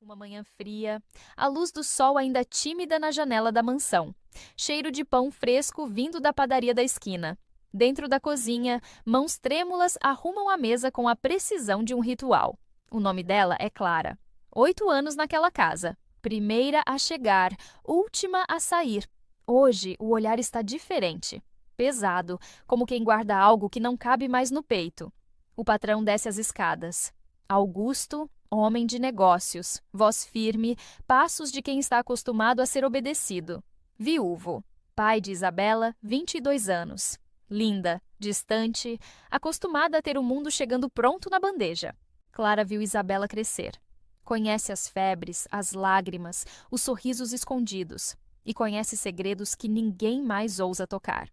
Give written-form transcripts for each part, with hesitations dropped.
Uma manhã fria, a luz do sol ainda tímida na janela da mansão. Cheiro de pão fresco vindo da padaria da esquina. Dentro da cozinha, mãos trêmulas arrumam a mesa com a precisão de um ritual. O nome dela é Clara. 8 anos naquela casa. Primeira a chegar, última a sair. Hoje, o olhar está diferente. Pesado, como quem guarda algo que não cabe mais no peito. O patrão desce as escadas. Augusto, homem de negócios, voz firme, passos de quem está acostumado a ser obedecido. Viúvo, pai de Isabela, 22 anos. Linda, distante, acostumada a ter o mundo chegando pronto na bandeja. Clara viu Isabela crescer. Conhece as febres, as lágrimas, os sorrisos escondidos. E conhece segredos que ninguém mais ousa tocar.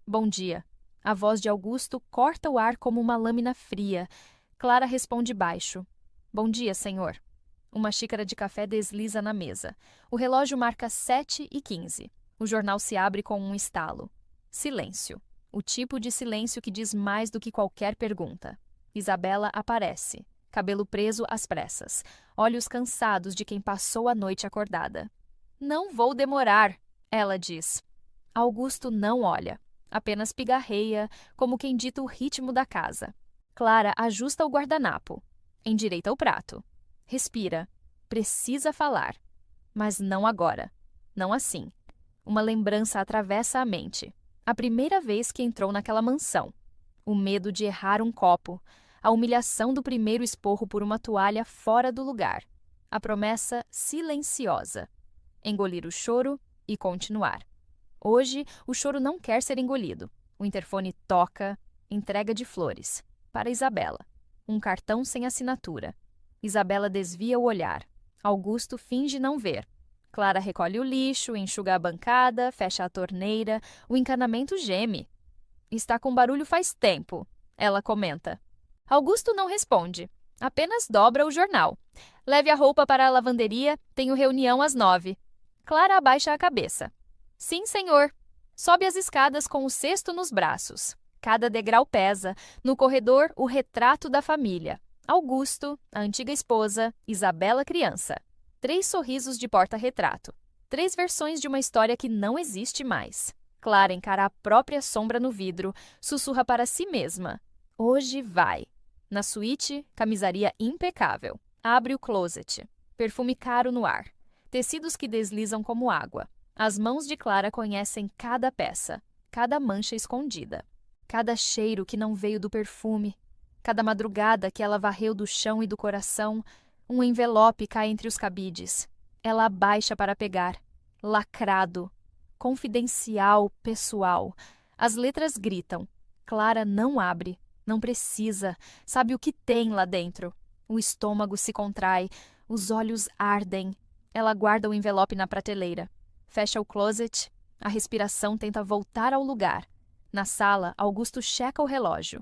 Bom dia. A voz de Augusto corta o ar como uma lâmina fria. Clara responde baixo. Bom dia, senhor. Uma xícara de café desliza na mesa. O relógio marca 7h15. O jornal se abre com um estalo. Silêncio. O tipo de silêncio que diz mais do que qualquer pergunta. Isabela aparece. Cabelo preso às pressas. Olhos cansados de quem passou a noite acordada. Não vou demorar, ela diz. Augusto não olha. Apenas pigarreia, como quem dita o ritmo da casa. Clara ajusta o guardanapo. Endireita o prato. Respira. Precisa falar. Mas não agora. Não assim. Uma lembrança atravessa a mente. A primeira vez que entrou naquela mansão. O medo de errar um copo. A humilhação do primeiro esporro por uma toalha fora do lugar. A promessa silenciosa. Engolir o choro e continuar. Hoje, o choro não quer ser engolido. O interfone toca, entrega de flores. Para Isabela. Um cartão sem assinatura. Isabela desvia o olhar. Augusto finge não ver. Clara recolhe o lixo, enxuga a bancada, fecha a torneira. O encanamento geme. Está com barulho faz tempo, ela comenta. Augusto não responde. Apenas dobra o jornal. Leve a roupa para a lavanderia, tenho reunião às 9. Clara abaixa a cabeça. Sim, senhor. Sobe as escadas com o cesto nos braços. Cada degrau pesa. No corredor, o retrato da família. Augusto, a antiga esposa, Isabela criança. 3 sorrisos de porta-retrato. 3 versões de uma história que não existe mais. Clara encara a própria sombra no vidro, sussurra para si mesma. Hoje vai. Na suíte, camisaria impecável. Abre o closet. Perfume caro no ar. Tecidos que deslizam como água. As mãos de Clara conhecem cada peça, cada mancha escondida. Cada cheiro que não veio do perfume, cada madrugada que ela varreu do chão e do coração, um envelope cai entre os cabides. Ela abaixa para pegar. Lacrado. Confidencial, pessoal. As letras gritam. Clara não abre, não precisa, sabe o que tem lá dentro. O estômago se contrai, os olhos ardem. Ela guarda o envelope na prateleira. Fecha o closet, a respiração tenta voltar ao lugar. Na sala, Augusto checa o relógio.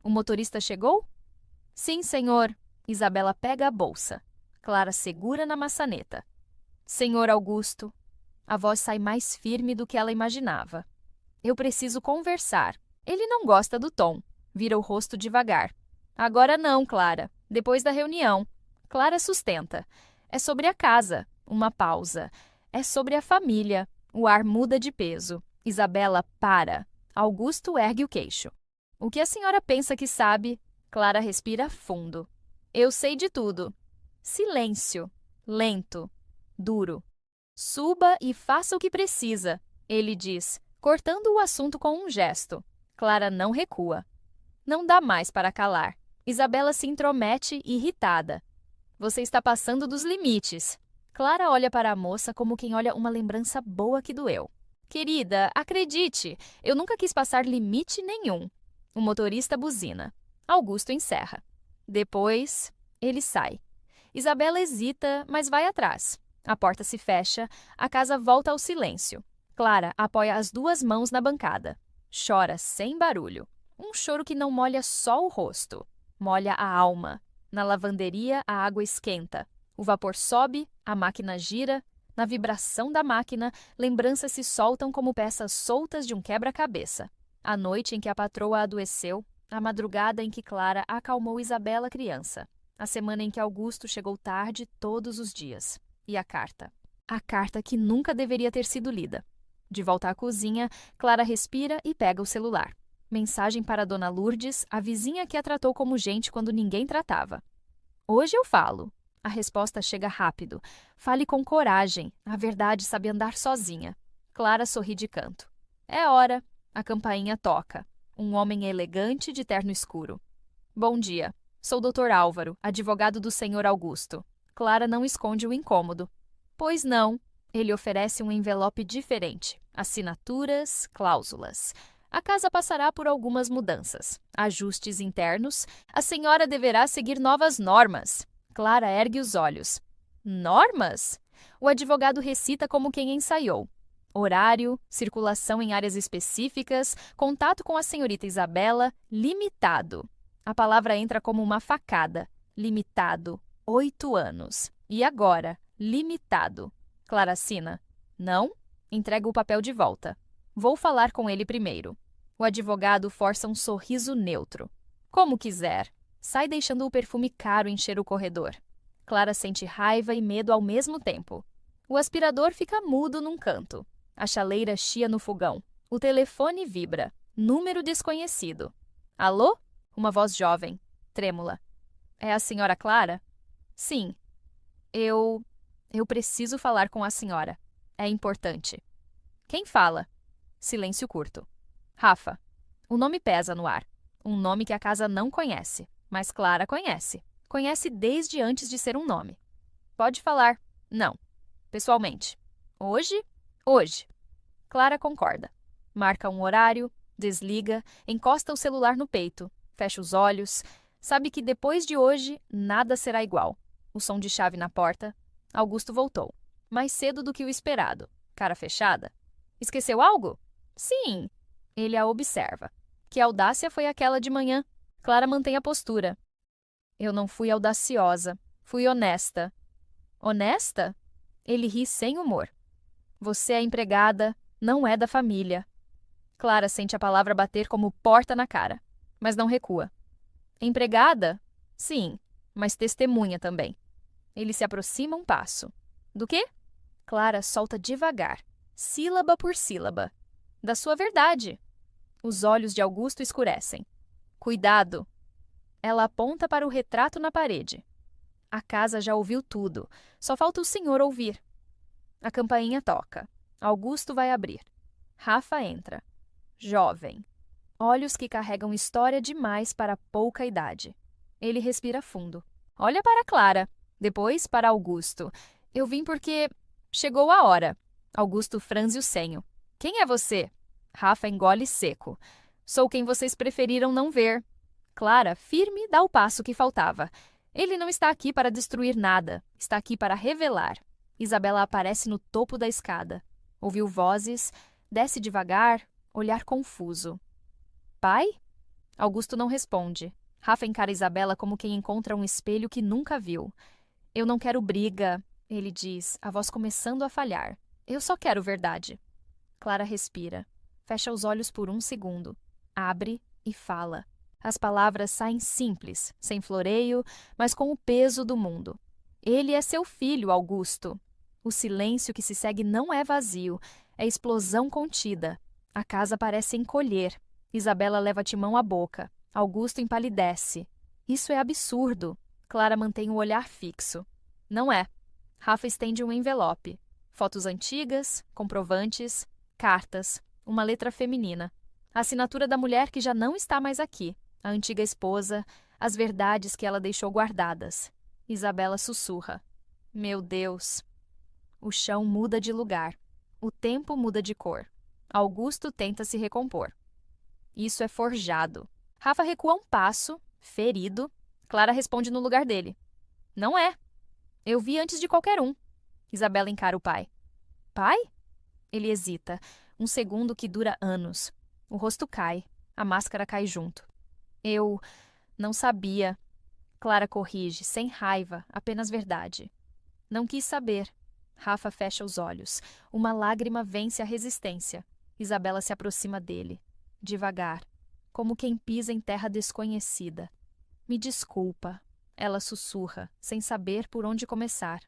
O motorista chegou? Sim, senhor. Isabela pega a bolsa. Clara segura na maçaneta. Senhor Augusto. A voz sai mais firme do que ela imaginava. Eu preciso conversar. Ele não gosta do tom. Vira o rosto devagar. Agora não, Clara. Depois da reunião. Clara sustenta. É sobre a casa. Uma pausa. É sobre a família. O ar muda de peso. Isabela para. Augusto ergue o queixo. O que a senhora pensa que sabe? Clara respira fundo. Eu sei de tudo. Silêncio. Lento. Duro. Suba e faça o que precisa, ele diz, cortando o assunto com um gesto. Clara não recua. Não dá mais para calar. Isabela se intromete, irritada. Você está passando dos limites. Clara olha para a moça como quem olha uma lembrança boa que doeu. Querida, acredite, eu nunca quis passar limite nenhum. O motorista buzina. Augusto encerra. Depois, ele sai. Isabela hesita, mas vai atrás. A porta se fecha, a casa volta ao silêncio. Clara apoia as 2 mãos na bancada. Chora sem barulho. Um choro que não molha só o rosto, molha a alma. Na lavanderia, a água esquenta. O vapor sobe, a máquina gira. Na vibração da máquina, lembranças se soltam como peças soltas de um quebra-cabeça. A noite em que a patroa adoeceu, a madrugada em que Clara acalmou Isabela criança. A semana em que Augusto chegou tarde todos os dias. E a carta? A carta que nunca deveria ter sido lida. De volta à cozinha, Clara respira e pega o celular. Mensagem para Dona Lourdes, a vizinha que a tratou como gente quando ninguém tratava. Hoje eu falo. A resposta chega rápido. Fale com coragem. A verdade sabe andar sozinha. Clara sorri de canto. É hora. A campainha toca. Um homem elegante de terno escuro. Bom dia. Sou o Dr. Álvaro, advogado do Sr. Augusto. Clara não esconde o incômodo. Pois não. Ele oferece um envelope diferente. Assinaturas, cláusulas. A casa passará por algumas mudanças. Ajustes internos. A senhora deverá seguir novas normas. Clara ergue os olhos. Normas? O advogado recita como quem ensaiou. Horário, circulação em áreas específicas, contato com a senhorita Isabela, limitado. A palavra entra como uma facada. Limitado. 8 anos. E agora? Limitado. Clara assina. Não? Entrega o papel de volta. Vou falar com ele primeiro. O advogado força um sorriso neutro. Como quiser. Sai deixando o perfume caro encher o corredor. Clara sente raiva e medo ao mesmo tempo. O aspirador fica mudo num canto. A chaleira chia no fogão. O telefone vibra. Número desconhecido. Alô? Uma voz jovem, trêmula. É a senhora Clara? Sim. Eu preciso falar com a senhora. É importante. Quem fala? Silêncio curto. Rafa. O nome pesa no ar. Um nome que a casa não conhece, mas Clara conhece. Conhece desde antes de ser um nome. Pode falar. Não. Pessoalmente. Hoje? Hoje. Clara concorda. Marca um horário, desliga, encosta o celular no peito, fecha os olhos. Sabe que depois de hoje, nada será igual. O som de chave na porta. Augusto voltou. Mais cedo do que o esperado. Cara fechada. Esqueceu algo? Sim. Ele a observa. Que audácia foi aquela de manhã? Clara mantém a postura. Eu não fui audaciosa. Fui honesta. Honesta? Ele ri sem humor. Você é empregada, não é da família. Clara sente a palavra bater como porta na cara, mas não recua. Empregada? Sim, mas testemunha também. Ele se aproxima um passo. Do quê? Clara solta devagar, sílaba por sílaba. Da sua verdade. Os olhos de Augusto escurecem. Cuidado. Ela aponta para o retrato na parede. A casa já ouviu tudo. Só falta o senhor ouvir. A campainha toca. Augusto vai abrir. Rafa entra. Jovem. Olhos que carregam história demais para pouca idade. Ele respira fundo. Olha para Clara. Depois para Augusto. Eu vim porque chegou a hora. Augusto franze o senho. Quem é você? Rafa engole seco. Sou quem vocês preferiram não ver. Clara, firme, dá o passo que faltava. Ele não está aqui para destruir nada. Está aqui para revelar. Isabela aparece no topo da escada. Ouviu vozes, desce devagar, olhar confuso. Pai? Augusto não responde. Rafa encara Isabela como quem encontra um espelho que nunca viu. Eu não quero briga, ele diz, a voz começando a falhar. Eu só quero verdade. Clara respira. Fecha os olhos por um segundo. Abre e fala. As palavras saem simples, sem floreio, mas com o peso do mundo. Ele é seu filho, Augusto. O silêncio que se segue não é vazio, é explosão contida. A casa parece encolher. Isabela leva timão à boca. Augusto empalidece. Isso é absurdo. Clara mantém o olhar fixo. Não é. Rafa estende um envelope. Fotos antigas, comprovantes, cartas, uma letra feminina. A assinatura da mulher que já não está mais aqui. A antiga esposa, as verdades que ela deixou guardadas. Isabela sussurra. Meu Deus. O chão muda de lugar. O tempo muda de cor. Augusto tenta se recompor. Isso é forjado. Rafa recua um passo, ferido. Clara responde no lugar dele. Não é. Eu vi antes de qualquer um. Isabela encara o pai. Pai? Ele hesita. Um segundo que dura anos. O rosto cai. A máscara cai junto. Eu não sabia. Clara corrige, sem raiva, apenas verdade. Não quis saber. Rafa fecha os olhos. Uma lágrima vence a resistência. Isabela se aproxima dele. Devagar, como quem pisa em terra desconhecida. Me desculpa. Ela sussurra, sem saber por onde começar.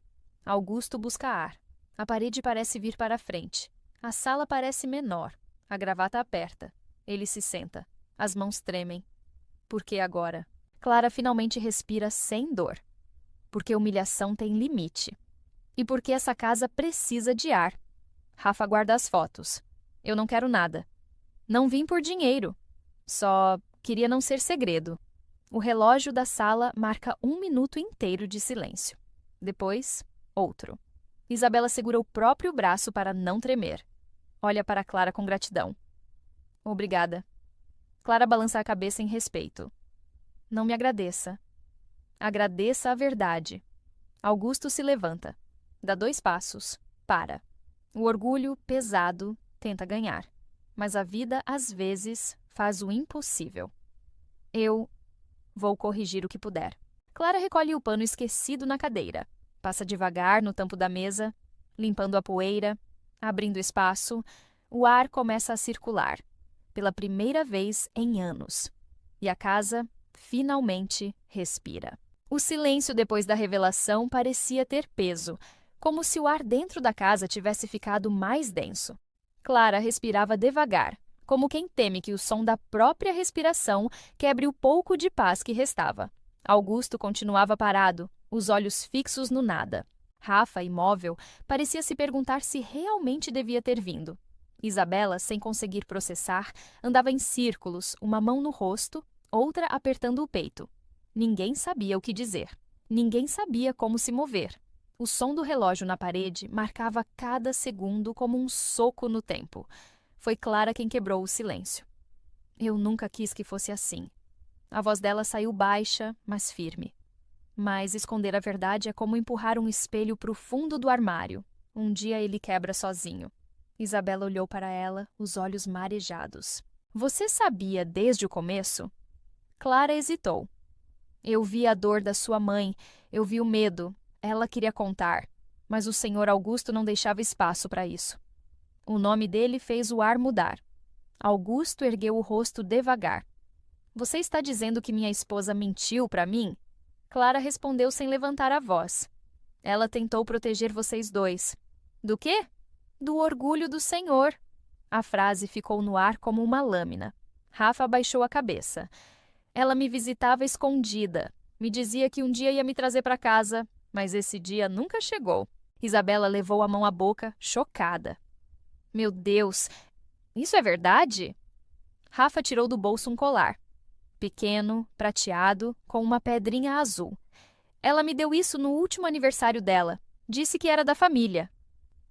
Augusto busca ar. A parede parece vir para a frente. A sala parece menor. A gravata aperta. Ele se senta. As mãos tremem. Por que agora? Clara finalmente respira sem dor. Porque humilhação tem limite. E porque essa casa precisa de ar. Rafa guarda as fotos. Eu não quero nada. Não vim por dinheiro. Só queria não ser segredo. O relógio da sala marca 1 minuto inteiro de silêncio. Depois, outro. Isabela segura o próprio braço para não tremer. Olha para Clara com gratidão. Obrigada. Clara balança a cabeça em respeito. Não me agradeça. Agradeça a verdade. Augusto se levanta. Dá 2 passos. Para. O orgulho, pesado, tenta ganhar. Mas a vida, às vezes, faz o impossível. Eu vou corrigir o que puder. Clara recolhe o pano esquecido na cadeira. Passa devagar no tampo da mesa, limpando a poeira, abrindo espaço. O ar começa a circular. Pela primeira vez em anos. E a casa, finalmente, respira. O silêncio depois da revelação parecia ter peso, como se o ar dentro da casa tivesse ficado mais denso. Clara respirava devagar, como quem teme que o som da própria respiração quebre o pouco de paz que restava. Augusto continuava parado, os olhos fixos no nada. Rafa, imóvel, parecia se perguntar se realmente devia ter vindo. Isabela, sem conseguir processar, andava em círculos, uma mão no rosto, outra apertando o peito. Ninguém sabia o que dizer. Ninguém sabia como se mover. O som do relógio na parede marcava cada segundo como um soco no tempo. Foi Clara quem quebrou o silêncio. Eu nunca quis que fosse assim. A voz dela saiu baixa, mas firme. Mas esconder a verdade é como empurrar um espelho para o fundo do armário. Um dia ele quebra sozinho. Isabela olhou para ela, os olhos marejados. Você sabia desde o começo? Clara hesitou. Eu vi a dor da sua mãe, eu vi o medo. Ela queria contar, mas o senhor Augusto não deixava espaço para isso. O nome dele fez o ar mudar. Augusto ergueu o rosto devagar. Você está dizendo que minha esposa mentiu para mim? Clara respondeu sem levantar a voz. Ela tentou proteger vocês dois. Do quê? Do orgulho do senhor. A frase ficou no ar como uma lâmina. Rafa abaixou a cabeça. Ela me visitava escondida. Me dizia que um dia ia me trazer para casa, mas esse dia nunca chegou. Isabela levou a mão à boca, chocada. Meu Deus, isso é verdade? Rafa tirou do bolso um colar. Pequeno, prateado, com uma pedrinha azul. Ela me deu isso no último aniversário dela. Disse que era da família.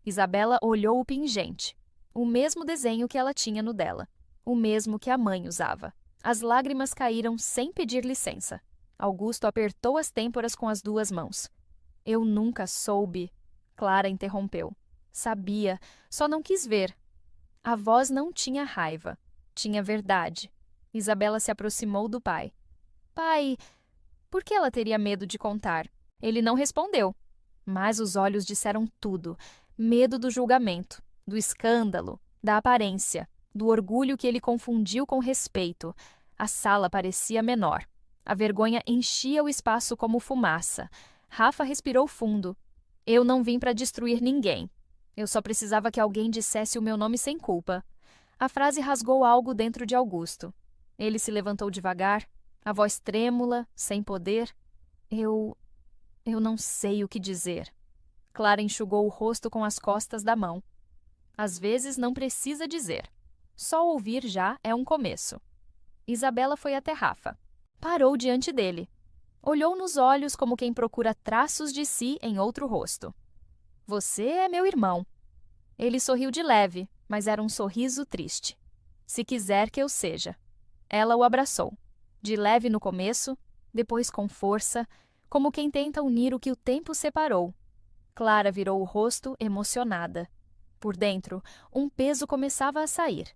Isabela olhou o pingente. O mesmo desenho que ela tinha no dela. O mesmo que a mãe usava. As lágrimas caíram sem pedir licença. Augusto apertou as têmporas com as 2 mãos. Eu nunca soube. Clara interrompeu. Sabia, só não quis ver. A voz não tinha raiva. Tinha verdade. Isabela se aproximou do pai. Pai, por que ela teria medo de contar? Ele não respondeu. Mas os olhos disseram tudo. Medo do julgamento, do escândalo, da aparência, do orgulho que ele confundiu com respeito. A sala parecia menor. A vergonha enchia o espaço como fumaça. Rafa respirou fundo. Eu não vim para destruir ninguém. Eu só precisava que alguém dissesse o meu nome sem culpa. A frase rasgou algo dentro de Augusto. Ele se levantou devagar, a voz trêmula, sem poder. Eu não sei o que dizer. Clara enxugou o rosto com as costas da mão. Às vezes não precisa dizer. Só ouvir já é um começo. Isabela foi até Rafa. Parou diante dele. Olhou nos olhos como quem procura traços de si em outro rosto. Você é meu irmão. Ele sorriu de leve, mas era um sorriso triste. Se quiser que eu seja. Ela o abraçou. De leve no começo, depois com força, como quem tenta unir o que o tempo separou. Clara virou o rosto emocionada. Por dentro, um peso começava a sair.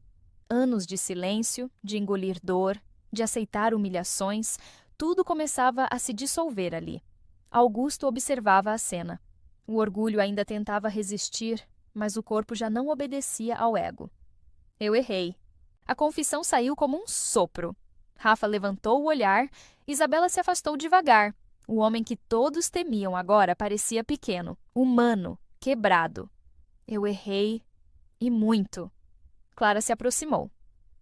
Anos de silêncio, de engolir dor, de aceitar humilhações, tudo começava a se dissolver ali. Augusto observava a cena. O orgulho ainda tentava resistir, mas o corpo já não obedecia ao ego. Eu errei. A confissão saiu como um sopro. Rafa levantou o olhar, Isabela se afastou devagar, O homem que todos temiam agora parecia pequeno, humano, quebrado. Eu errei, e muito. Clara se aproximou.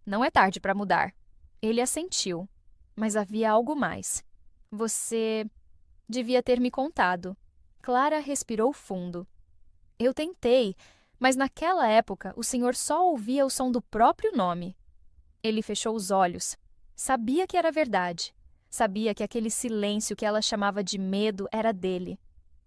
Não é tarde para mudar. Ele assentiu, mas havia algo mais. Você devia ter me contado. Clara respirou fundo. Eu tentei, mas naquela época o senhor só ouvia o som do próprio nome. Ele fechou os olhos. Sabia que era verdade. Sabia que aquele silêncio que ela chamava de medo era dele.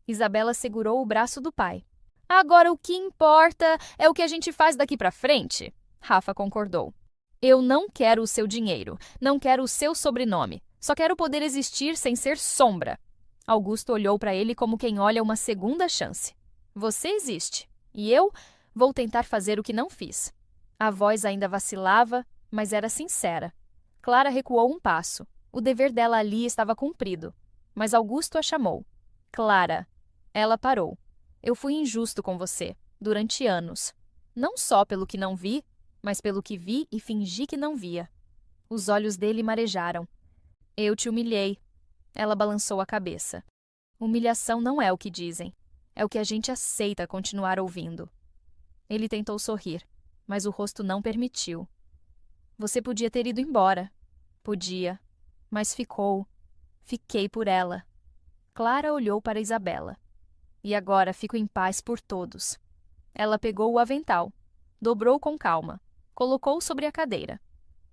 Isabela segurou o braço do pai. Agora o que importa é o que a gente faz daqui para frente, Rafa concordou. Eu não quero o seu dinheiro, não quero o seu sobrenome. Só quero poder existir sem ser sombra. Augusto olhou para ele como quem olha uma segunda chance. Você existe, e eu vou tentar fazer o que não fiz. A voz ainda vacilava, mas era sincera. Clara recuou um passo. O dever dela ali estava cumprido. Mas Augusto a chamou. Clara. Ela parou. Eu fui injusto com você, durante anos. Não só pelo que não vi, mas pelo que vi e fingi que não via. Os olhos dele marejaram. Eu te humilhei. Ela balançou a cabeça. Humilhação não é o que dizem. É o que a gente aceita continuar ouvindo. Ele tentou sorrir, mas o rosto não permitiu. Você podia ter ido embora. Podia. Mas ficou. Fiquei por ela. Clara olhou para Isabela. E agora fico em paz por todos. Ela pegou o avental, dobrou com calma, colocou sobre a cadeira.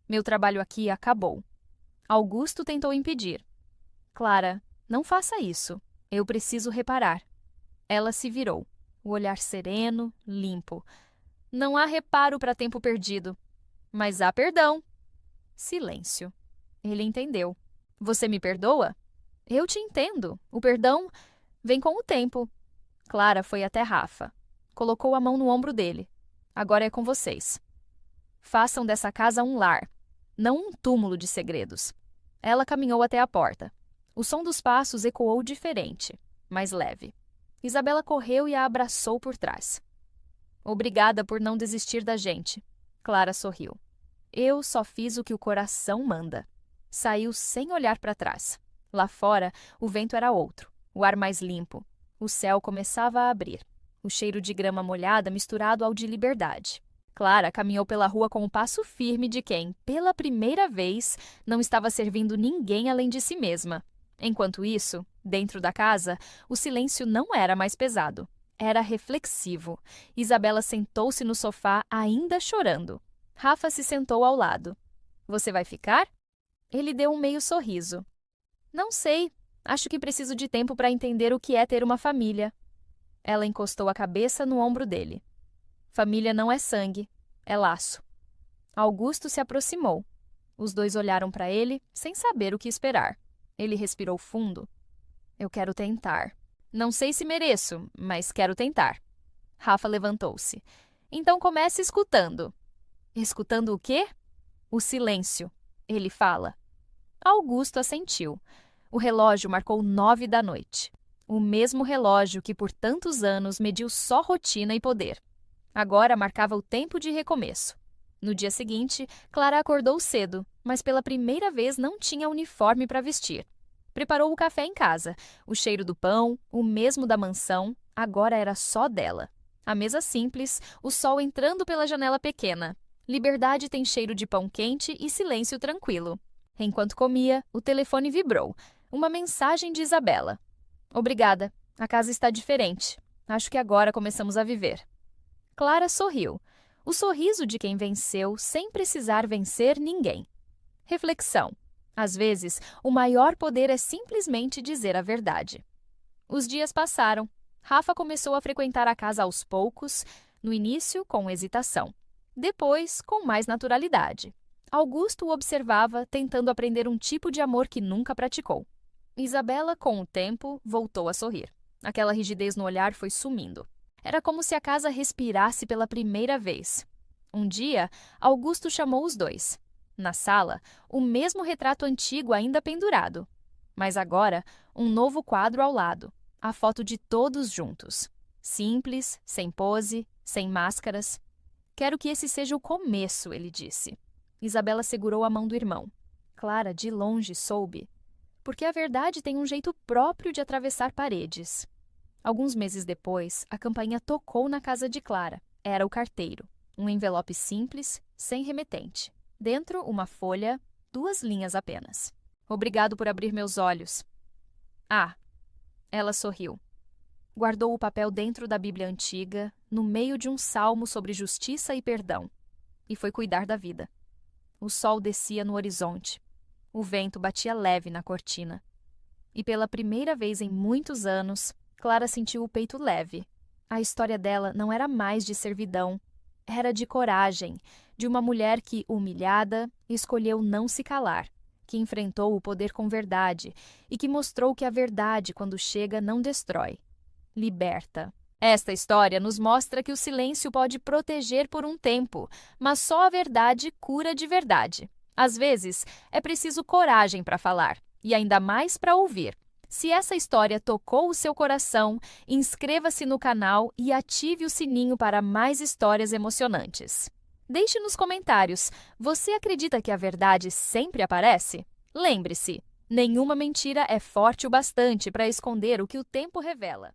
Meu trabalho aqui acabou. Augusto tentou impedir. Clara, não faça isso. Eu preciso reparar. Ela se virou, o olhar sereno, limpo. Não há reparo para tempo perdido. Mas há perdão. Silêncio. Ele entendeu. Você me perdoa? Eu te entendo. O perdão vem com o tempo. Clara foi até Rafa. Colocou a mão no ombro dele. Agora é com vocês. Façam dessa casa um lar, não um túmulo de segredos. Ela caminhou até a porta. O som dos passos ecoou diferente, mais leve. Isabela correu e a abraçou por trás. Obrigada por não desistir da gente. Clara sorriu. Eu só fiz o que o coração manda. Saiu sem olhar para trás. Lá fora, o vento era outro, o ar mais limpo. O céu começava a abrir. O cheiro de grama molhada misturado ao de liberdade. Clara caminhou pela rua com o passo firme de quem, pela primeira vez, não estava servindo ninguém além de si mesma. Enquanto isso, dentro da casa, o silêncio não era mais pesado. Era reflexivo. Isabela sentou-se no sofá, ainda chorando. Rafa se sentou ao lado. Você vai ficar? Ele deu um meio sorriso. Não sei. Acho que preciso de tempo para entender o que é ter uma família. Ela encostou a cabeça no ombro dele. Família não é sangue, é laço. Augusto se aproximou. Os dois olharam para ele, sem saber o que esperar. Ele respirou fundo. Eu quero tentar. Não sei se mereço, mas quero tentar. Rafa levantou-se. Então comece escutando. Escutando o quê? O silêncio. Ele fala. Augusto assentiu. O relógio marcou 9 da noite. O mesmo relógio que por tantos anos mediu só rotina e poder. Agora marcava o tempo de recomeço. No dia seguinte, Clara acordou cedo, mas pela primeira vez não tinha uniforme para vestir. Preparou o café em casa. O cheiro do pão, o mesmo da mansão, agora era só dela. A mesa simples, o sol entrando pela janela pequena. Liberdade tem cheiro de pão quente e silêncio tranquilo. Enquanto comia, o telefone vibrou. Uma mensagem de Isabela. Obrigada. A casa está diferente. Acho que agora começamos a viver. Clara sorriu. O sorriso de quem venceu sem precisar vencer ninguém. Reflexão. Às vezes, o maior poder é simplesmente dizer a verdade. Os dias passaram. Rafa começou a frequentar a casa aos poucos, no início com hesitação. Depois, com mais naturalidade. Augusto o observava, tentando aprender um tipo de amor que nunca praticou. Isabela, com o tempo, voltou a sorrir. Aquela rigidez no olhar foi sumindo. Era como se a casa respirasse pela primeira vez. Um dia, Augusto chamou os dois. Na sala, o mesmo retrato antigo ainda pendurado. Mas agora, um novo quadro ao lado. A foto de todos juntos. Simples, sem pose, sem máscaras. Quero que esse seja o começo, ele disse. Isabela segurou a mão do irmão. Clara, de longe, soube. porque a verdade tem um jeito próprio de atravessar paredes. Alguns meses depois, a campainha tocou na casa de Clara. Era o carteiro. Um envelope simples, sem remetente. Dentro, uma folha, 2 linhas apenas. Obrigado por abrir meus olhos. Ah, ela sorriu. Guardou o papel dentro da Bíblia antiga, no meio de um salmo sobre justiça e perdão, e foi cuidar da vida. O sol descia no horizonte. O vento batia leve na cortina. E pela primeira vez em muitos anos, Clara sentiu o peito leve. A história dela não era mais de servidão, era de coragem, de uma mulher que, humilhada, escolheu não se calar, que enfrentou o poder com verdade e que mostrou que a verdade, quando chega, não destrói. Liberta. Esta história nos mostra que o silêncio pode proteger por um tempo, mas só a verdade cura de verdade. Às vezes, é preciso coragem para falar, e ainda mais para ouvir. Se essa história tocou o seu coração, inscreva-se no canal e ative o sininho para mais histórias emocionantes. Deixe nos comentários, você acredita que a verdade sempre aparece? Lembre-se, nenhuma mentira é forte o bastante para esconder o que o tempo revela.